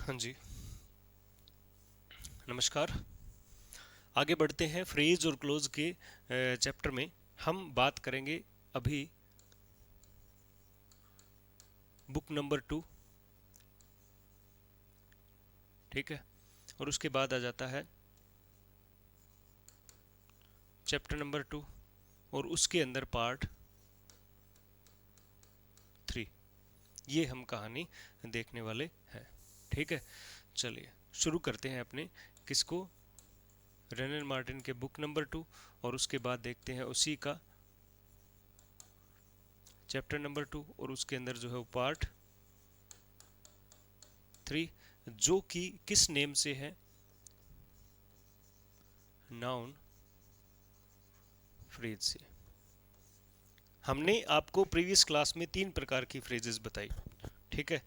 हाँ जी, नमस्कार। आगे बढ़ते हैं फ्रेज और क्लोज के चैप्टर में। हम बात करेंगे अभी बुक नंबर 2, ठीक है। और उसके बाद आ जाता है चैप्टर नंबर 2 और उसके अंदर पार्ट 3। ये हम कहानी देखने वाले हैं, ठीक है। चलिए शुरू करते हैं अपने किसको, रेनन मार्टिन के बुक नंबर 2, और उसके बाद देखते हैं उसी का चैप्टर नंबर 2 और उसके अंदर जो है वो पार्ट 3, जो कि किस नेम से है, नाउन फ्रेज से। हमने आपको प्रीवियस क्लास में 3 प्रकार की फ्रेजेस बताई, ठीक है।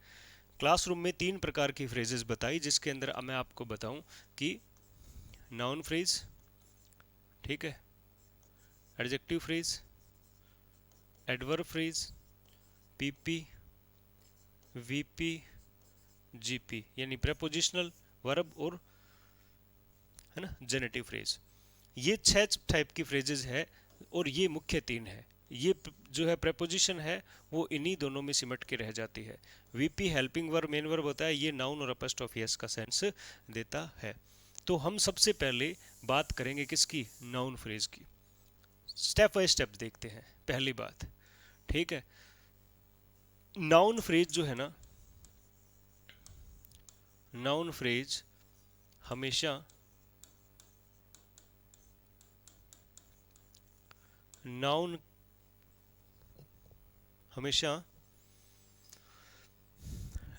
क्लासरूम में 3 प्रकार की फ्रेजेस बताई, जिसके अंदर मैं आपको बताऊं कि नाउन फ्रेज, ठीक है, adjective phrase, adverb phrase, PP, VP, GP, यानी प्रेपोजिशनल वर्ब और, है ना, जेनेटिव फ्रेज। ये 6 टाइप की फ्रेजेस है और ये मुख्य 3 है। ये जो है प्रेपोजिशन है वो इन्हीं दोनों में सिमट के रह जाती है। VP helping verb main verb होता है, ये नाउन और अपोस्ट्रोफी एस का सेंस देता है। तो हम सबसे पहले बात करेंगे किसकी, नाउन फ्रेज की। स्टेप बाय स्टेप देखते हैं। पहली बात, ठीक है, नाउन फ्रेज जो है ना, नाउन फ्रेज हमेशा नाउन हमेशा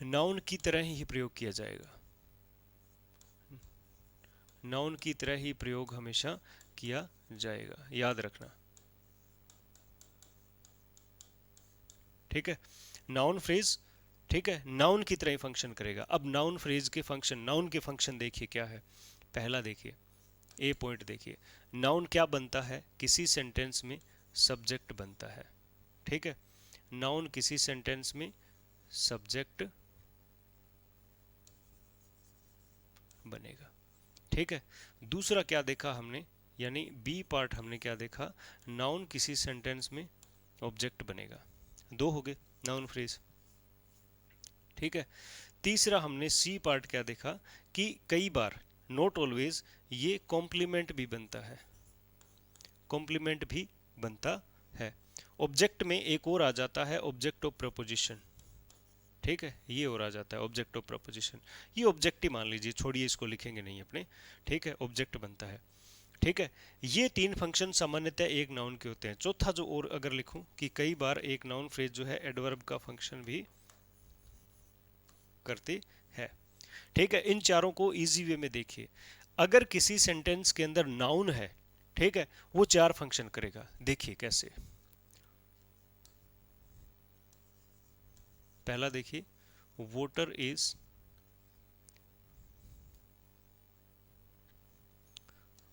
नाउन की तरह ही प्रयोग किया जाएगा। नाउन की तरह ही प्रयोग हमेशा किया जाएगा, याद रखना, ठीक है। नाउन फ्रेज, ठीक है, नाउन की तरह ही फंक्शन करेगा। अब नाउन फ्रेज के फंक्शन, नाउन के फंक्शन देखिए क्या है। पहला देखिए, ए पॉइंट देखिए, नाउन क्या बनता है, किसी सेंटेंस में सब्जेक्ट बनता है, ठीक है। नाउन किसी सेंटेंस में सब्जेक्ट बनेगा, ठीक है। दूसरा क्या देखा हमने, यानी बी पार्ट हमने क्या देखा, नाउन किसी सेंटेंस में ऑब्जेक्ट बनेगा। 2 हो गए नाउन फ्रेज, ठीक है। तीसरा हमने सी पार्ट क्या देखा कि कई बार, नॉट ऑलवेज, ये कॉम्प्लीमेंट भी बनता है, कॉम्प्लीमेंट भी बनता है। ऑब्जेक्ट में एक और आ जाता है, ऑब्जेक्ट ऑफ प्रपोजिशन, ठीक है, ये और आ जाता है ऑब्जेक्ट ऑफ प्रपोजिशन। ये ऑब्जेक्ट ही मान लीजिए, छोड़िए इसको लिखेंगे नहीं अपने, ठीक है, ऑब्जेक्ट बनता है, ठीक है। ये 3 फंक्शन सामान्यतः एक नाउन के होते हैं। चौथा जो और अगर लिखूं कि कई बार एक नाउन फ्रेज जो है एडवर्ब का फंक्शन भी करती है, ठीक है। इन चारों को इजी वे में देखिए। अगर किसी सेंटेंस के अंदर नाउन है, ठीक है, वो 4 फंक्शन करेगा। देखिए कैसे। पहला देखिए, वोटर इज,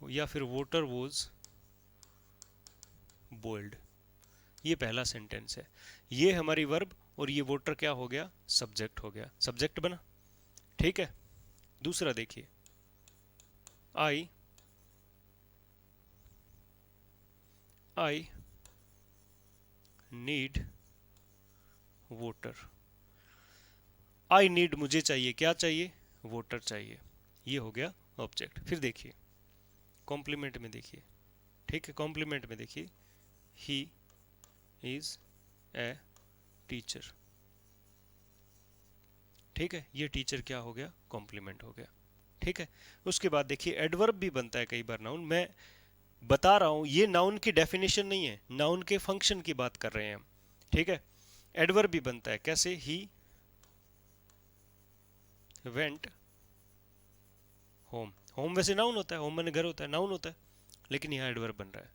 या फिर वोटर वॉज बोल्ड, ये पहला सेंटेंस है। ये हमारी वर्ब और ये वोटर क्या हो गया, सब्जेक्ट हो गया, सब्जेक्ट बना, ठीक है। दूसरा देखिए, I I need water, I need मुझे चाहिए, क्या चाहिए, वोटर चाहिए, ये हो गया ऑब्जेक्ट। फिर देखिए कॉम्प्लीमेंट में देखिए, ठीक है, कॉम्प्लीमेंट में देखिए, ही इज ए टीचर, ठीक है, ये टीचर क्या हो गया, कॉम्प्लीमेंट हो गया, ठीक है। उसके बाद देखिए एडवर्ब भी बनता है कई बार नाउन, मैं बता रहा हूं ये नाउन की डेफिनेशन नहीं है, नाउन के फंक्शन की बात कर रहे हैं हम, ठीक है। एडवर्ब भी बनता है कैसे, ही वेंट होम, होम वैसे नाउन होता है, होम मैंने घर होता है, नाउन होता है, लेकिन यहाँ एडवर्ब बन रहा है।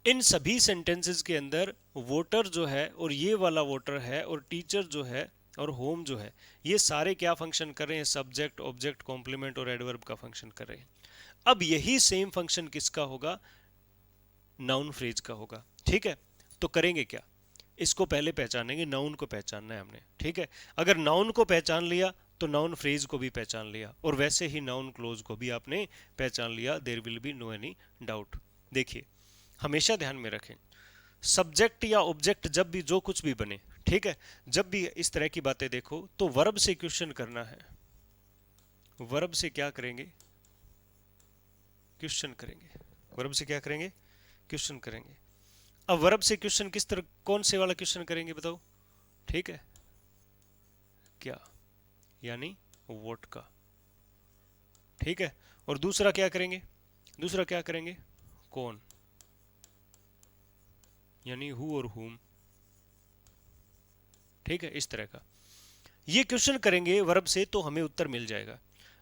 इन सभी सेंटेंसेस के अंदर वोटर जो है और ये वाला वोटर है और टीचर जो है और होम जो है, ये सारे क्या फंक्शन कर रहे हैं, सब्जेक्ट ऑब्जेक्ट कॉम्प्लीमेंट और एडवर्ब का फंक्शन कर रहे हैं। अब यही सेम फंक्शन किसका होगा, नाउन फ्रेज का होगा, ठीक है। तो करेंगे क्या, इसको पहले पहचानेंगे, नाउन को पहचानना है हमने, ठीक है। अगर नाउन को पहचान लिया तो नाउन फ्रेज को भी पहचान लिया, और वैसे ही नाउन क्लोज को भी आपने पहचान लिया, there will be no any doubt. देखिए हमेशा ध्यान में रखें, सब्जेक्ट या ऑब्जेक्ट जब भी जो कुछ भी बने, ठीक है, जब भी इस तरह की बातें देखो तो वर्ब से क्वेश्चन करना है। वर्ब से क्या करेंगे? क्वेश्चन करेंगे। वर्ब से क्या करेंगे? क्वेश्चन करेंगे। अब वर्ब से क्वेश्चन किस तरह, कौन से वाला क्वेश्चन करेंगे बताओ? ठीक है, क्या, यानी व्हाट का, ठीक है। और दूसरा क्या करेंगे? दूसरा क्या करेंगे? कौन, यानी हु और हुम, ठीक है, इस तरह का ये क्वेश्चन करेंगे वर्ब से तो हमें उत्तर मिल जाएगा।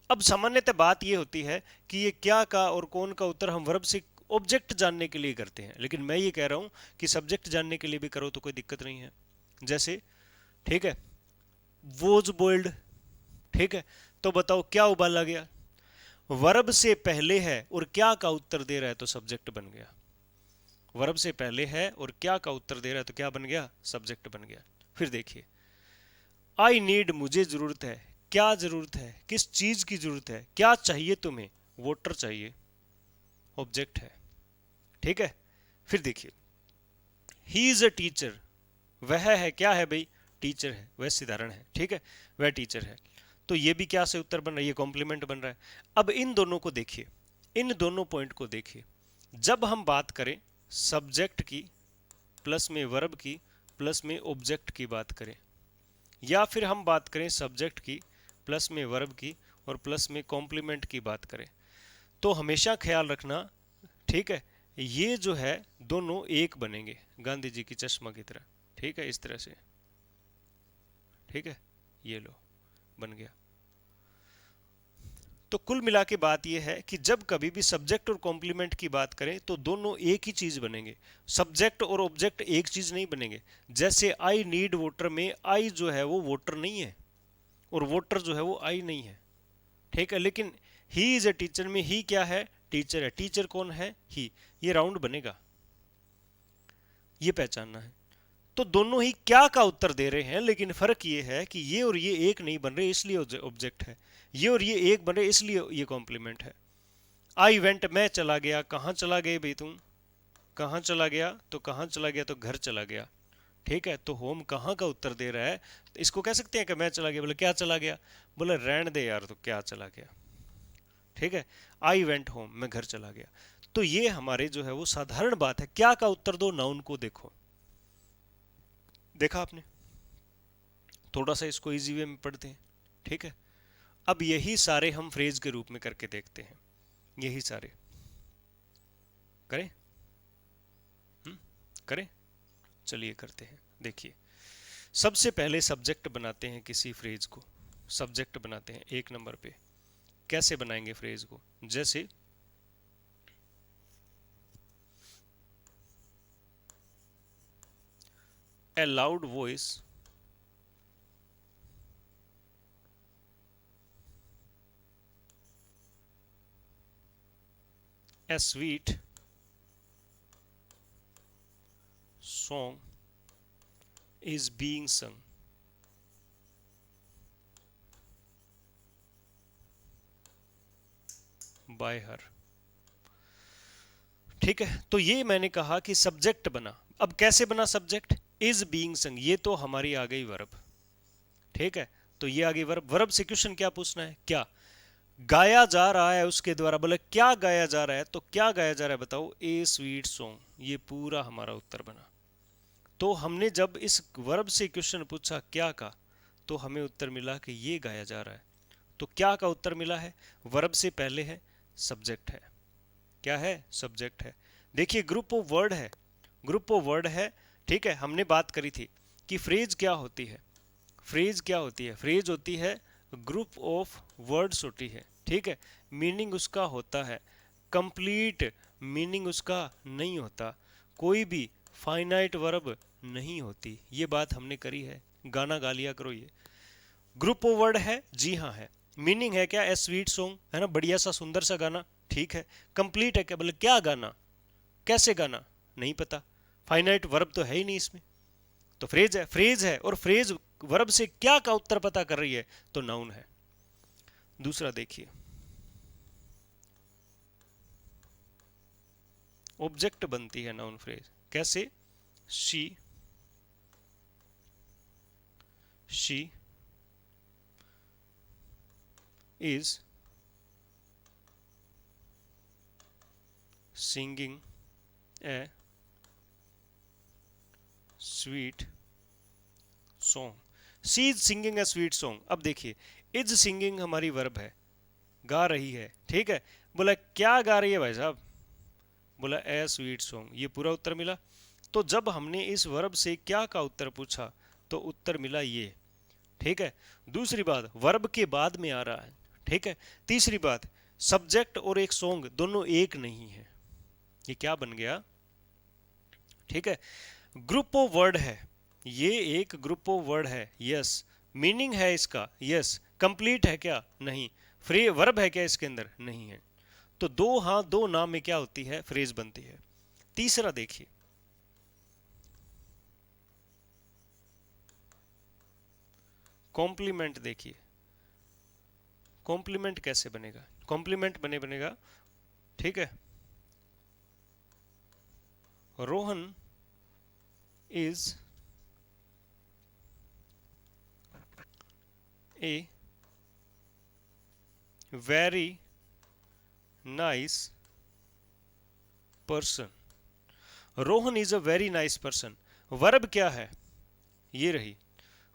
अब सामान्यतः बात ये होती है कि ये क्या का और कौन का उत्तर हम वर्ब से ऑब्जेक्ट जानने के लिए करते हैं, लेकिन मैं ये कह रहा हूं कि सब्जेक्ट जानने के लिए भी करो तो कोई दिक्कत नहीं है। जैसे, ठीक है, वोज बॉइल्ड, ठीक है, तो बताओ क्या उबाला गया? वर्ब से पहले है और क्या का उत्तर दे रहा है तो सब्जेक्ट बन गया। वर्ब से पहले है और क्या का उत्तर दे रहा है तो क्या बन गया? सब्जेक्ट बन गया। फिर देखिए, आई नीड, मुझे जरूरत है, क्या जरूरत है, किस चीज की जरूरत है, क्या चाहिए तुम्हें? वाटर चाहिए, ऑब्जेक्ट है, ठीक है। फिर देखिए, ही इज अ टीचर, वह है, क्या है भाई? टीचर है, वह साधारण है, ठीक है, वह टीचर है। तो ये भी क्या से उत्तर बन रहा है? ये कॉम्प्लीमेंट बन रहा है। अब इन दोनों को देखिए, इन दोनों पॉइंट को देखिए, जब हम बात करें सब्जेक्ट की प्लस में वर्ब की प्लस में ऑब्जेक्ट की बात करें, या फिर हम बात करें सब्जेक्ट की प्लस में वर्ब की और प्लस में कॉम्प्लीमेंट की बात करें, तो हमेशा ख्याल रखना, ठीक है, ये जो है दोनों एक बनेंगे, गांधी जी की चश्मा की तरह, ठीक है, इस तरह से, ठीक है, ये लो बन गया। तो कुल मिला के बात यह है कि जब कभी भी सब्जेक्ट और कॉम्प्लीमेंट की बात करें तो दोनों एक ही चीज बनेंगे, सब्जेक्ट और ऑब्जेक्ट एक चीज नहीं बनेंगे। जैसे आई नीड वाटर में आई जो है वो वाटर नहीं है और वाटर जो है वो आई नहीं है, ठीक है, लेकिन ही इज ए टीचर में ही क्या है? टीचर है। टीचर कौन है? ही। ये राउंड बनेगा, ये पहचानना है। तो दोनों ही क्या का उत्तर दे रहे हैं, लेकिन फर्क ये है कि ये और ये एक नहीं बन रहे इसलिए ऑब्जेक्ट है, ये और ये एक बन रहे इसलिए ये कॉम्प्लीमेंट है। आई वेंट, मैं चला गया, कहाँ चला गए भाई तुम? कहाँ चला गया? तो कहाँ चला गया? तो घर चला गया, ठीक है। तो होम कहाँ का उत्तर दे रहा है? तो इसको कह सकते हैं कि मैं चला गया, बोले क्या चला गया? बोले रहने दे यार, तो क्या चला गया, ठीक है। आई वेंट होम, मैं घर चला गया। तो ये हमारे जो है वो साधारण बात है, क्या का उत्तर दो, नाउन को देखो। देखा आपने? थोड़ा सा इसको इजी वे में पढ़ते हैं, ठीक है। अब यही सारे हम फ्रेज के रूप में करके देखते हैं, यही सारे करें, करें, चलिए करते हैं। देखिए, सबसे पहले सब्जेक्ट बनाते हैं किसी फ्रेज को, सब्जेक्ट बनाते हैं एक नंबर पे। कैसे बनाएंगे फ्रेज को? जैसे ए loud voice a sweet song is being sung by her, ठीक है। तो ये मैंने कहा कि सब्जेक्ट बना। अब कैसे बना सब्जेक्ट? इज बीइंग सं, ये तो हमारी आ गई वर्ब, ठीक है। तो ये आ गई वर्ब। वर्ब से क्वेश्चन क्या पूछना है? क्या गाया जा रहा है उसके द्वारा? बोले क्या गाया जा रहा है, तो क्या गाया जा रहा है बताओ? ए स्वीट सॉन्ग, ये पूरा हमारा उत्तर बना। तो हमने जब इस वर्ब से क्वेश्चन पूछा क्या का, तो हमें उत्तर मिला कि ये गाया जा रहा है। तो क्या का उत्तर मिला है? वर्ब से पहले है, सब्जेक्ट है। क्या है? सब्जेक्ट है। देखिए ग्रुप ऑफ वर्ड है, ग्रुप ऑफ वर्ड है, ठीक है। हमने बात करी थी कि फ्रेज क्या होती है, फ्रेज क्या होती है? फ्रेज होती है ग्रुप ऑफ वर्ड्स होती है, ठीक है। मीनिंग उसका होता है कंप्लीट, मीनिंग उसका नहीं होता, कोई भी फाइनाइट वर्ब नहीं होती। ये बात हमने करी है, गाना गा लिया करो। ये ग्रुप ऑफ वर्ड है, जी हाँ है। मीनिंग है क्या? ए स्वीट सॉन्ग, है ना, बढ़िया सा सुंदर सा गाना, ठीक है। कंप्लीट है क्या? बोले क्या गाना, कैसे गाना, नहीं पता, फाइनाइट वर्ब तो है ही नहीं इसमें। तो फ्रेज है और फ्रेज वर्ब से क्या का उत्तर पता कर रही है, तो नाउन है। दूसरा देखिए, ऑब्जेक्ट बनती है नाउन फ्रेज, कैसे? She is singing A sweet song. She is singing A sweet song. अब देखिए, इज सिंगिंग हमारी वर्ब है, गा रही है, ठीक है। बोला क्या गा रही है भाई साहब? बोला ए स्वीट सॉन्ग, ये पूरा उत्तर मिला। तो जब हमने इस वर्ब से क्या का उत्तर पूछा तो उत्तर मिला ये, ठीक है। दूसरी बात, वर्ब के बाद में आ रहा है, ठीक है। तीसरी बात, सब्जेक्ट और एक सॉन्ग दोनों एक नहीं है, ये क्या बन गया, ठीक है। ग्रुप ऑफ वर्ड है, ये एक ग्रुप ऑफ वर्ड है, यस। मीनिंग है इसका, यस। कंप्लीट है क्या? नहीं। फ्री वर्ब है क्या इसके अंदर? नहीं है। तो दो हाँ दो ना में क्या होती है? फ्रेज बनती है। तीसरा देखिए, कॉम्प्लीमेंट। देखिए कॉम्प्लीमेंट कैसे बनेगा? कॉम्प्लीमेंट बनेगा, ठीक है। Rohan is a very nice person. Rohan is a very nice person. Verb क्या है? ये रही।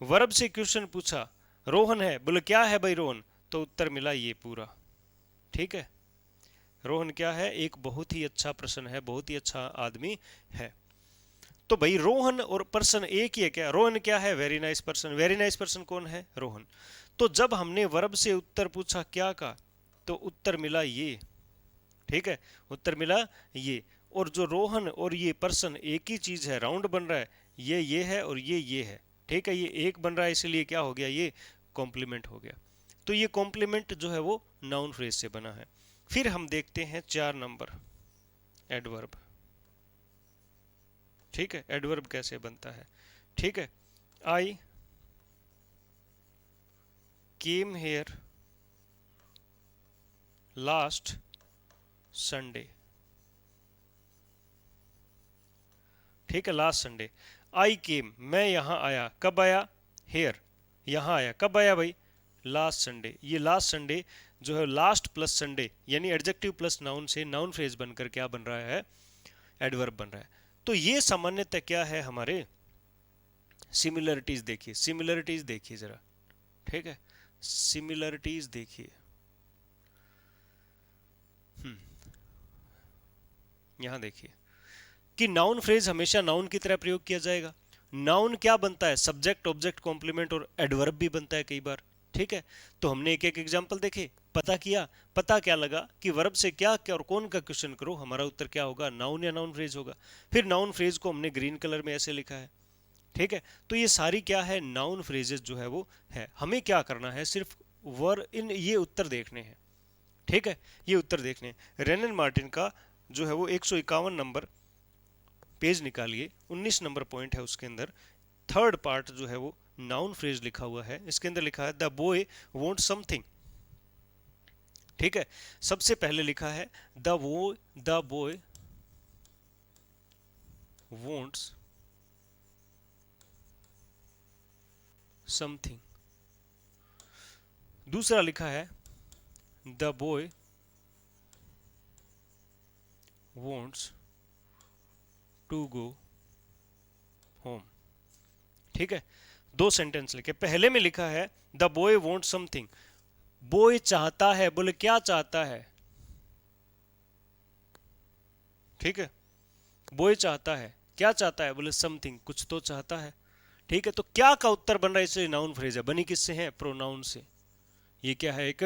वर्ब से क्वेश्चन पूछा, रोहन है, बोले क्या है भाई रोहन? तो उत्तर मिला ये पूरा, ठीक है। रोहन क्या है? एक बहुत ही अच्छा पर्सन है, बहुत ही अच्छा आदमी है। तो भाई रोहन और पर्सन एक ही है क्या? रोहन क्या है? Very nice person. Very nice person कौन है? रोहन। तो जब हमने वर्ब से उत्तर पूछा क्या का, तो उत्तर मिला ये, ठीक है। उत्तर मिला ये। और जो रोहन और ये पर्सन एक ही चीज है, राउंड बन रहा है, ये है और ये है, ठीक है। ये एक बन रहा है, इसलिए क्या हो गया? ये कॉम्प्लीमेंट हो गया। तो ये कॉम्प्लीमेंट जो है वो नाउन फ्रेज से बना है। फिर हम देखते हैं 4 नंबर, एडवर्ब, ठीक है। एडवर्ब कैसे बनता है, ठीक है। आई केम हेयर लास्ट संडे, ठीक है। Last Sunday. आई केम, मैं यहां आया। कब आया? हेयर, यहां आया। कब आया भाई? Last Sunday. ये लास्ट संडे जो है, लास्ट प्लस संडे यानी एडजेक्टिव प्लस नाउन से नाउन फ्रेज बनकर क्या बन रहा है? एडवर्ब बन रहा है। तो ये सामान्यतः क्या है हमारे? सिमिलरिटीज देखिए, सिमिलरिटीज देखिए जरा, ठीक है। सिमिलरिटीज देखिए, यहां देखिए कि नाउन फ्रेज हमेशा नाउन की तरह प्रयोग किया जाएगा। नाउन क्या बनता है? सब्जेक्ट, ऑब्जेक्ट, कॉम्प्लीमेंट और एडवर्ब भी बनता है कई बार, ठीक है। तो हमने एक एक एग्जांपल देखे, पता किया, पता क्या लगा कि वर्ब से क्या क्या और कौन का क्वेश्चन करो, हमारा उत्तर क्या होगा? नाउन या नाउन फ्रेज होगा। फिर नाउन फ्रेज को हमने ग्रीन कलर में ऐसे लिखा है, ठीक है। तो ये सारी क्या है? नाउन फ्रेजेस जो है वो है। हमें क्या करना है? सिर्फ इन ये उत्तर देखने हैं, ठीक है। ये उत्तर देखने हैं। रेनन मार्टिन का जो है वो 151 नंबर पेज निकालिए, 19 नंबर पॉइंट है उसके अंदर। थर्ड पार्ट जो है वो नाउन फ्रेज लिखा हुआ है, इसके अंदर लिखा है द बॉय वॉन्ट समथिंग, ठीक है। सबसे पहले लिखा है द बॉय वॉन्ट्स समथिंग। दूसरा लिखा है the boy wants to go home, ठीक है। दो सेंटेंस लिखे। पहले में लिखा है the boy want something, boy चाहता है। बोले क्या चाहता है? ठीक है, बॉय चाहता है। क्या चाहता है? बोले समथिंग, कुछ तो चाहता है, ठीक है। तो क्या का उत्तर बन रहा है? इसलिए नाउन फ्रेज है। बनी किससे है? प्रोनाउन से। ये क्या है? एक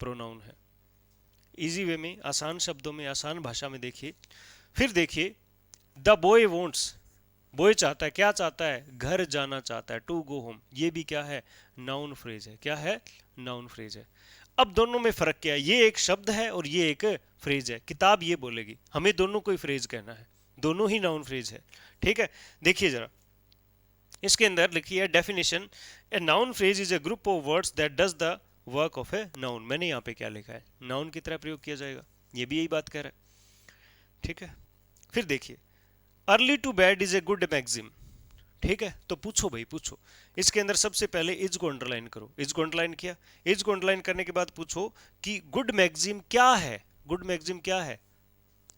प्रोनाउन है। इजी वे में, आसान शब्दों में, आसान भाषा में देखिए। फिर देखिए द बॉय वॉन्ट्स, बॉय चाहता है। क्या चाहता है? घर जाना चाहता है। टू गो होम, ये भी क्या है? नाउन फ्रेज है। क्या है? नाउन फ्रेज है। अब दोनों में फर्क क्या है? ये एक शब्द है और ये एक फ्रेज है। किताब ये बोलेगी, हमें दोनों को ही फ्रेज कहना है, दोनों ही नाउन फ्रेज है, ठीक है। देखिए जरा, इसके अंदर लिखी है definition, a noun phrase is a group of words that does the work of a noun. मैंने यहाँ पे क्या लिखा है, नाउन की तरह प्रयोग किया जाएगा, ये भी यही बात कह रहा है। ठीक है, फिर देखिए, early to bed is a good maxim. ठीक है, तो पूछो भाई पूछो, इसके अंदर सबसे पहले इज को अंडरलाइन करो। इज को अंडरलाइन किया, इज को अंडरलाइन करने के बाद पूछो कि गुड मैक्सिम क्या है। गुड मैक्सिम क्या है,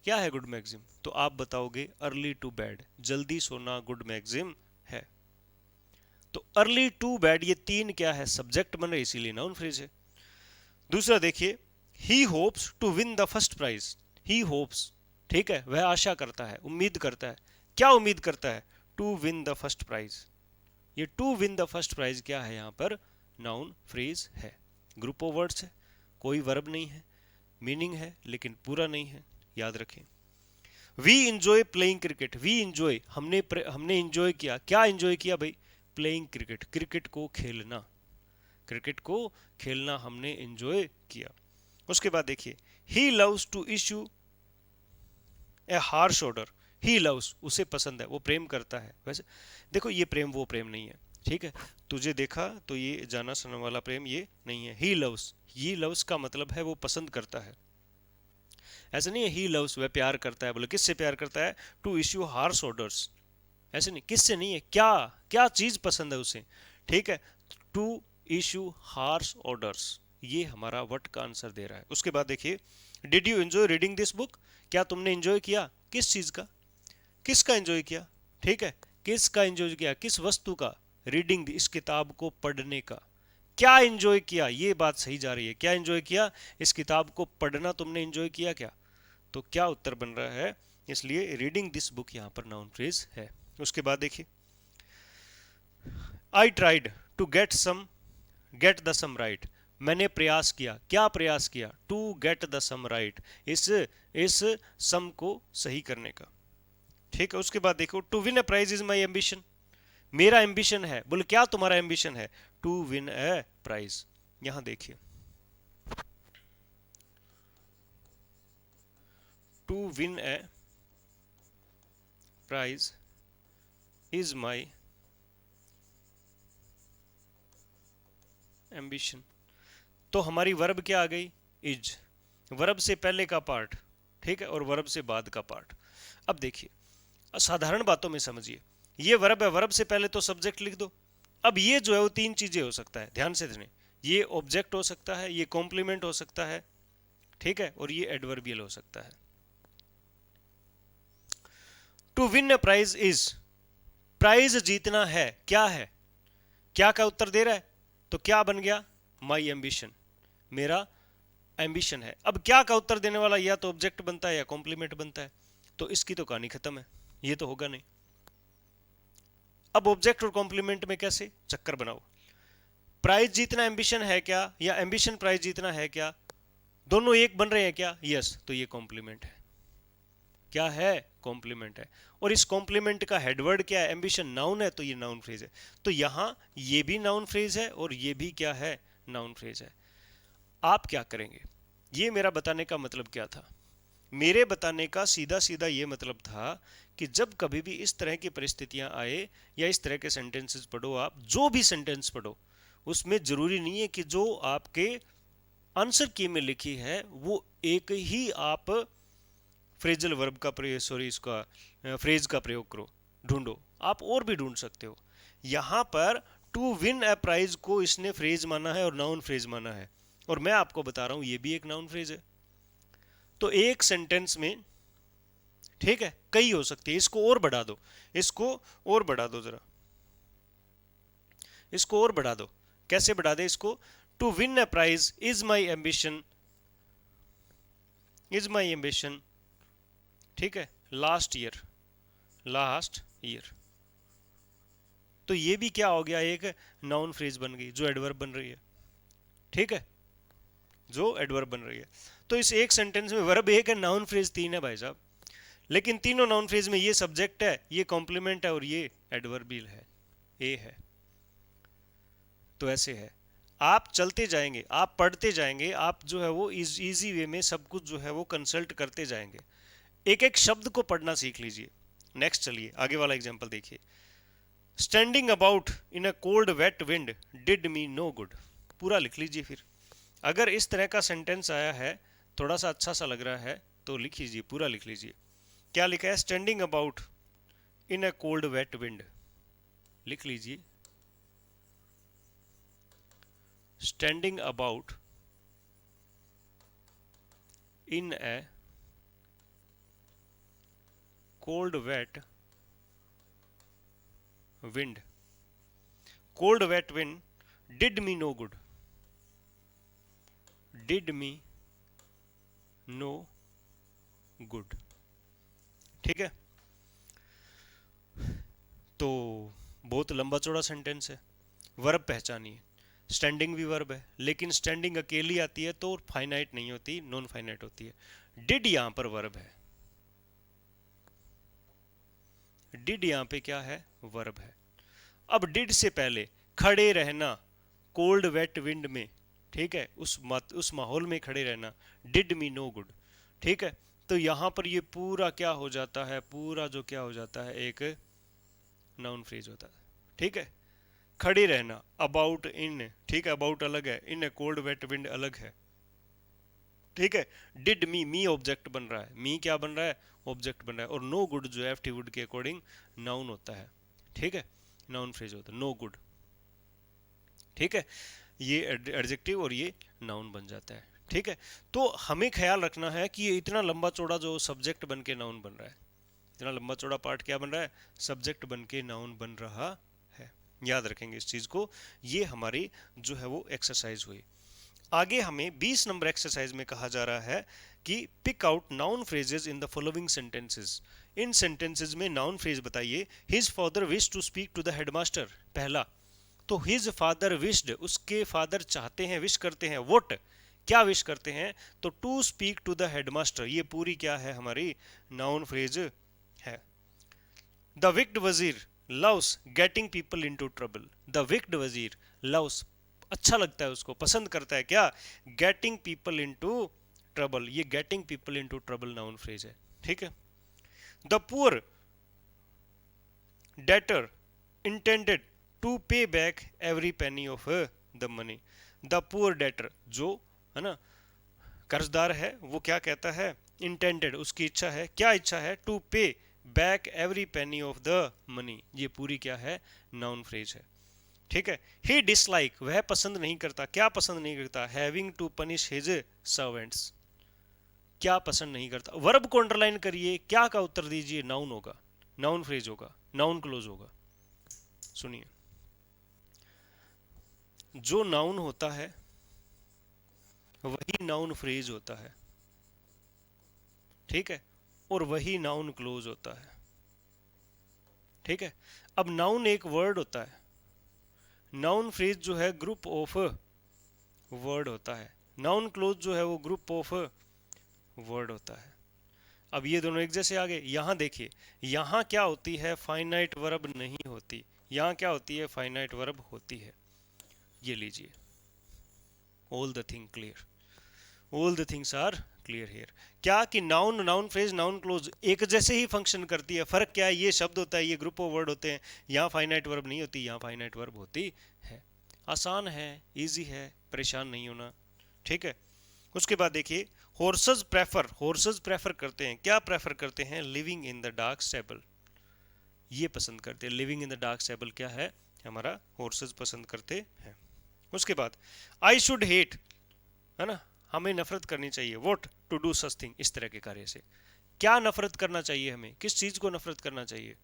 क्या है गुड मैक्सिम? तो आप बताओगे अर्ली टू बेड, जल्दी सोना गुड मैक्सिम है। तो अर्ली टू बेड ये तीन क्या है, सब्जेक्ट बन रहे, इसीलिए नाउन फ्रेज है। दूसरा देखिए, he hopes to win the first prize. He hopes, ठीक है, वह आशा करता है, उम्मीद करता है। क्या उम्मीद करता है? To win the first prize. ये to win the first prize क्या है, यहां पर नाउन फ्रेज है। ग्रुप ऑफ वर्ड्स है, कोई वर्ब नहीं है, मीनिंग है लेकिन पूरा नहीं है, याद रखें। We enjoy playing cricket. We enjoy, हमने इंजॉय किया, क्या इंजॉय किया भाई? प्लेइंग क्रिकेट, क्रिकेट को खेलना, क्रिकेट को खेलना हमने इंजॉय किया। उसके बाद देखिए, he loves to issue a harsh order. He loves, उसे पसंद है, वो प्रेम करता है। वैसे देखो, ये प्रेम वो प्रेम नहीं है, ठीक है, तुझे देखा तो ये जाना सुना वाला प्रेम ये नहीं है। ही लव्स, ही लव्स का मतलब है वो पसंद करता है, ऐसा नहीं है ही लव्स वह प्यार करता है। बोले किससे प्यार करता है? टू इश्यू हार्श ऑर्डर्स, ऐसे नहीं, किससे नहीं है, क्या क्या चीज पसंद है उसे, ठीक है। टू इश्यू हार्श ऑर्डर्स, ये हमारा व्हाट का आंसर दे रहा है। उसके बाद देखिए, did you enjoy reading this book. क्या तुमने एंजॉय किया, किस चीज का, किसका एंजॉय किया, ठीक है, किसका एंजॉय किया, किस वस्तु का? रीडिंग, इस किताब को पढ़ने का। क्या एंजॉय किया, ये बात सही जा रही है, क्या एंजॉय किया, इस किताब को पढ़ना तुमने एंजॉय किया क्या? तो क्या उत्तर बन रहा है, इसलिए रीडिंग दिस बुक यहां पर नाउन फ्रेज है। उसके बाद देखिए, I tried to get the sum right. मैंने प्रयास किया, क्या प्रयास किया? To get the sum right, इस सम को सही करने का, ठीक है। उसके बाद देखो, to win a prize is my ambition. मेरा एम्बिशन है, बोले क्या तुम्हारा एम्बिशन है? To win a prize. यहां देखिए, to win a prize is my ambition. तो हमारी वर्ब क्या आ गई? इज, वर्ब से पहले का पार्ट, ठीक है, और वर्ब से बाद का पार्ट। अब देखिए, साधारण बातों में समझिए, ये वर्ब है, वर्ब से पहले तो सब्जेक्ट लिख दो। अब ये जो है वो तीन चीजें हो सकता है, ध्यान से सुनिए, ये ऑब्जेक्ट हो सकता है, ये कॉम्प्लीमेंट हो सकता है, ठीक है, और ये एडवर्बियल हो सकता है। To win a prize is, prize जीतना है, क्या है, क्या का उत्तर दे रहा है, तो क्या बन गया? माई एम्बिशन, मेरा एम्बिशन है। अब क्या का उत्तर देने वाला या तो ऑब्जेक्ट बनता है या कॉम्प्लीमेंट बनता है, तो इसकी तो कहानी खत्म है, ये तो होगा नहीं। अब ऑब्जेक्ट और कॉम्प्लीमेंट में कैसे चक्कर बनाओ? प्राइज जीतना एम्बिशन है क्या, या एम्बिशन प्राइज जीतना है क्या? दोनों एक बन रहे हैं क्या? यस, तो ये कॉम्प्लीमेंट है। क्या है? कॉम्प्लीमेंट है। और इस कॉम्प्लीमेंट का हेडवर्ड क्या है? एम्बिशन नाउन है, तो ये नाउन फ्रेज है। तो यहां ये भी नाउन फ्रेज है और ये भी क्या है? नाउन फ्रेज है। आप क्या करेंगे? ये मेरा बताने का मतलब क्या था? मेरे बताने का सीधा सीधा ये मतलब था कि जब कभी भी इस तरह की परिस्थितियां आए या इस तरह के सेंटेंसेस पढ़ो, आप जो भी सेंटेंस पढ़ो, उसमें जरूरी नहीं है कि जो आपके आंसर की में लिखी है वो एक ही आप फ्रेजल वर्ब का प्रयोग, सॉरी, इसका फ्रेज का प्रयोग करो, ढूंढो, आप और भी ढूंढ सकते हो। यहां पर टू विन अ प्राइज को इसने फ्रेज माना है और नाउन फ्रेज माना है, और मैं आपको बता रहा हूं ये भी एक नाउन फ्रेज है। तो एक सेंटेंस में, ठीक है, कई हो सकती है। इसको और बढ़ा दो, इसको और बढ़ा दो जरा, इसको और बढ़ा दो। कैसे बढ़ा दे इसको? To win a prize is my ambition, is my ambition, ठीक है, लास्ट ईयर, लास्ट ईयर। तो ये भी क्या हो गया? एक नाउन फ्रेज बन गई जो एडवर्ब बन रही है, ठीक है, जो एडवर्ब बन रही है। तो इस एक सेंटेंस में वर्ब एक है, नाउन फ्रेज तीन है भाई साहब, लेकिन तीनों नाउन फ्रेज में ये सब्जेक्ट है, ये कॉम्प्लीमेंट है और ये एडवर्बियल है, ए है। तो ऐसे है, आप चलते जाएंगे, आप पढ़ते जाएंगे, आप जो है वो इजी वे में सब कुछ जो है वो कंसल्ट करते जाएंगे, एक एक शब्द को पढ़ना सीख लीजिए। नेक्स्ट चलिए, आगे वाला एग्जांपल देखिए। Standing about in a cold wet wind did me no good. पूरा लिख लीजिए फिर। अगर इस तरह का सेंटेंस आया है, थोड़ा सा अच्छा सा लग रहा है, तो लिख लीजिए, पूरा लिख लीजिए। क्या लिखा है? Standing about in a cold wet wind. लिख लीजिए, standing about in a cold wet wind. Cold wet wind did me no good. Did me no good. ठीक है, तो बहुत लंबा चौड़ा सेंटेंस है। वर्ब पहचानिए। स्टैंडिंग भी वर्ब है, लेकिन स्टैंडिंग अकेली आती है तो फाइनाइट नहीं होती, नॉन फाइनाइट होती है। डिड यहां पर वर्ब है। डिड यहां पे क्या है? वर्ब है। अब डिड से पहले खड़े रहना कोल्ड वेट विंड में, ठीक है, उस माहौल में खड़े रहना, डिड मी नो गुड। ठीक है, तो यहां पर ये पूरा क्या हो जाता है? पूरा जो क्या हो जाता है, एक नाउन फ्रेज होता है। ठीक है, खड़े रहना, अबाउट इन, ठीक है, अबाउट अलग है, इन ए कोल्ड वेट विंड अलग है। ठीक है, डिड मी ऑब्जेक्ट बन रहा है, मी क्या बन रहा है? ऑब्जेक्ट बन रहा है। और नो गुड जो है एफटी वुड के अकॉर्डिंग नाउन होता है। ठीक है, नाउन फ्रेज होता है नो गुड। ठीक है, ये एडजेक्टिव और ये नाउन बन जाता है। ठीक है, तो हमें ख्याल रखना है कि ये इतना लंबा चौड़ा जो सब्जेक्ट बन के नाउन बन रहा है, इतना लंबा चौड़ा पार्ट क्या बन रहा है? सब्जेक्ट बन के नाउन बन रहा है। याद रखेंगे इस चीज को। ये हमारी जो है वो एक्सरसाइज हुई। आगे हमें 20 नंबर एक्सरसाइज में कहा जा रहा है कि pick out noun phrases in the following sentences. इन सेंटेंसेस में नाउन फ्रेज बताइए। His father wish to speak to the headmaster, पहला। तो हिज फादर विश्ड, उसके फादर चाहते हैं, विश करते हैं। वोट, क्या विश करते हैं? तो to speak to the headmaster, ये पूरी क्या है? हमारी नाउन फ्रेज है। The wicked wazir loves getting people into trouble. The wicked wazir loves, अच्छा लगता है उसको, पसंद करता है क्या? Getting people into trouble. ये getting people into trouble noun phrase है। ठीक है। The poor debtor intended to pay back every penny of the money. The poor debtor, जो है ना कर्जदार है, वो क्या कहता है? इंटेंडेड, उसकी इच्छा है, क्या इच्छा है? To pay back every penny of the money. ये पूरी क्या है? नाउन फ्रेज है। ठीक है। ही डिसलाइक, वह पसंद नहीं करता, क्या पसंद नहीं करता? Having to punish his servants, क्या पसंद नहीं करता? वर्ब को अंडरलाइन करिए, क्या का उत्तर दीजिए? नाउन होगा, नाउन फ्रेज होगा, नाउन क्लोज होगा। सुनिए, जो नाउन होता है वही नाउन फ्रेज होता है। ठीक है, और वही नाउन क्लोज होता है। ठीक है, अब नाउन एक वर्ड होता है, नाउन फ्रेज जो है ग्रुप ऑफ वर्ड होता है, नाउन क्लोज जो है वो ग्रुप ऑफ वर्ड होता है। अब ये दोनों एक जैसे आ गए। यहां देखिए, यहां क्या होती है? फाइनाइट वर्ब नहीं होती, यहां क्या होती है? फाइनाइट वर्ब होती है। ये लीजिए, all the thing clear, all the things are clear here. क्या कि noun, noun phrase, noun clause एक जैसे ही फंक्शन करती है। फर्क क्या है? ये शब्द होता है, ये ग्रुप ऑफ वर्ड होते हैं। यहाँ फाइनाइट वर्ब नहीं होती, यहाँ फाइनाइट वर्ब होती है। आसान है, इजी है, परेशान नहीं होना। ठीक है। उसके बाद देखिए, हॉर्सेस प्रेफर, हॉर्सेस प्रेफर करते हैं, क्या प्रेफर करते हैं? Living in the dark stable, ये पसंद करते हैं। Living in the dark stable क्या है? हमारा हॉर्सेस पसंद करते हैं। उसके बाद आई शुड हेट, है ना, हमें नफरत करनी चाहिए। Vote to do such thing, इस तरह के कार्य से। क्या नफरत करना चाहिए हमें? किस चीज को नफरत करना चाहिए?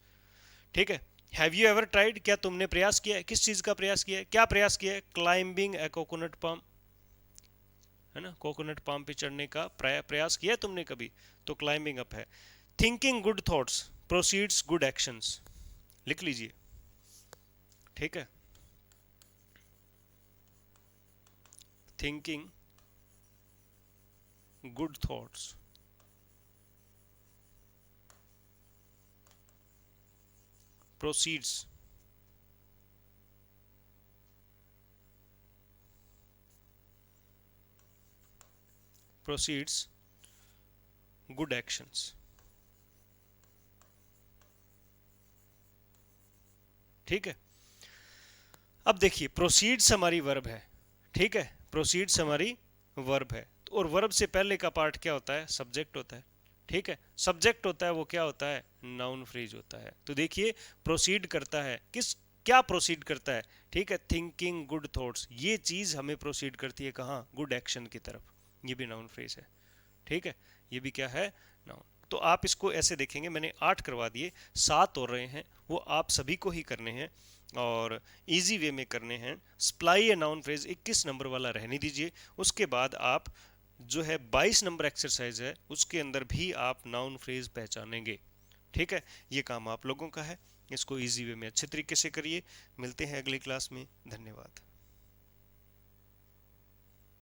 ठीक है। हैव यू एवर ट्राइड, क्या तुमने प्रयास किया है? किस चीज का प्रयास किया है? क्या प्रयास किया है? क्लाइंबिंग ए कोकोनट पाम, है ना, कोकोनट पाम पे चढ़ने का प्रयास किया है तुमने कभी? तो क्लाइंबिंग अप है। Thinking good thoughts proceeds good actions, लिख लीजिए। ठीक है, thinking good thoughts proceeds proceeds good actions। ठीक है। अब देखिए प्रोसीड्स हमारी वर्ब है, ठीक है, प्रोसीड्स हमारी वर्ब है, और वर्ब से पहले का पार्ट क्या होता है, सब्जेक्ट होता है, ठीक है। सब्जेक्ट होता है वो क्या होता है, नाउन फ्रेज होता है। तो देखिए प्रोसीड करता है, किस क्या प्रोसीड करता है, ठीक है, थिंकिंग गुड थॉट्स, ये चीज हमें प्रोसीड करती है कहाँ, गुड एक्शन की तरफ, ये भी नाउन फ्रेज है, ठीक है, ये भी क्या है, नाउन। तो आप इसको ऐसे देखेंगे, मैंने 8 करवा दिए, 7 और रहे हैं, वो आप सभी को ही करने हैं और इजी वे में करने हैं। Supply a noun phrase 21 number वाला रहने दीजिए, उसके बाद आप जो है 22 नंबर एक्सरसाइज है उसके अंदर भी आप नाउन फ्रेज पहचानेंगे, ठीक है। ये काम आप लोगों का है, इसको इजी वे में अच्छे तरीके से करिए। मिलते हैं अगली क्लास में, धन्यवाद।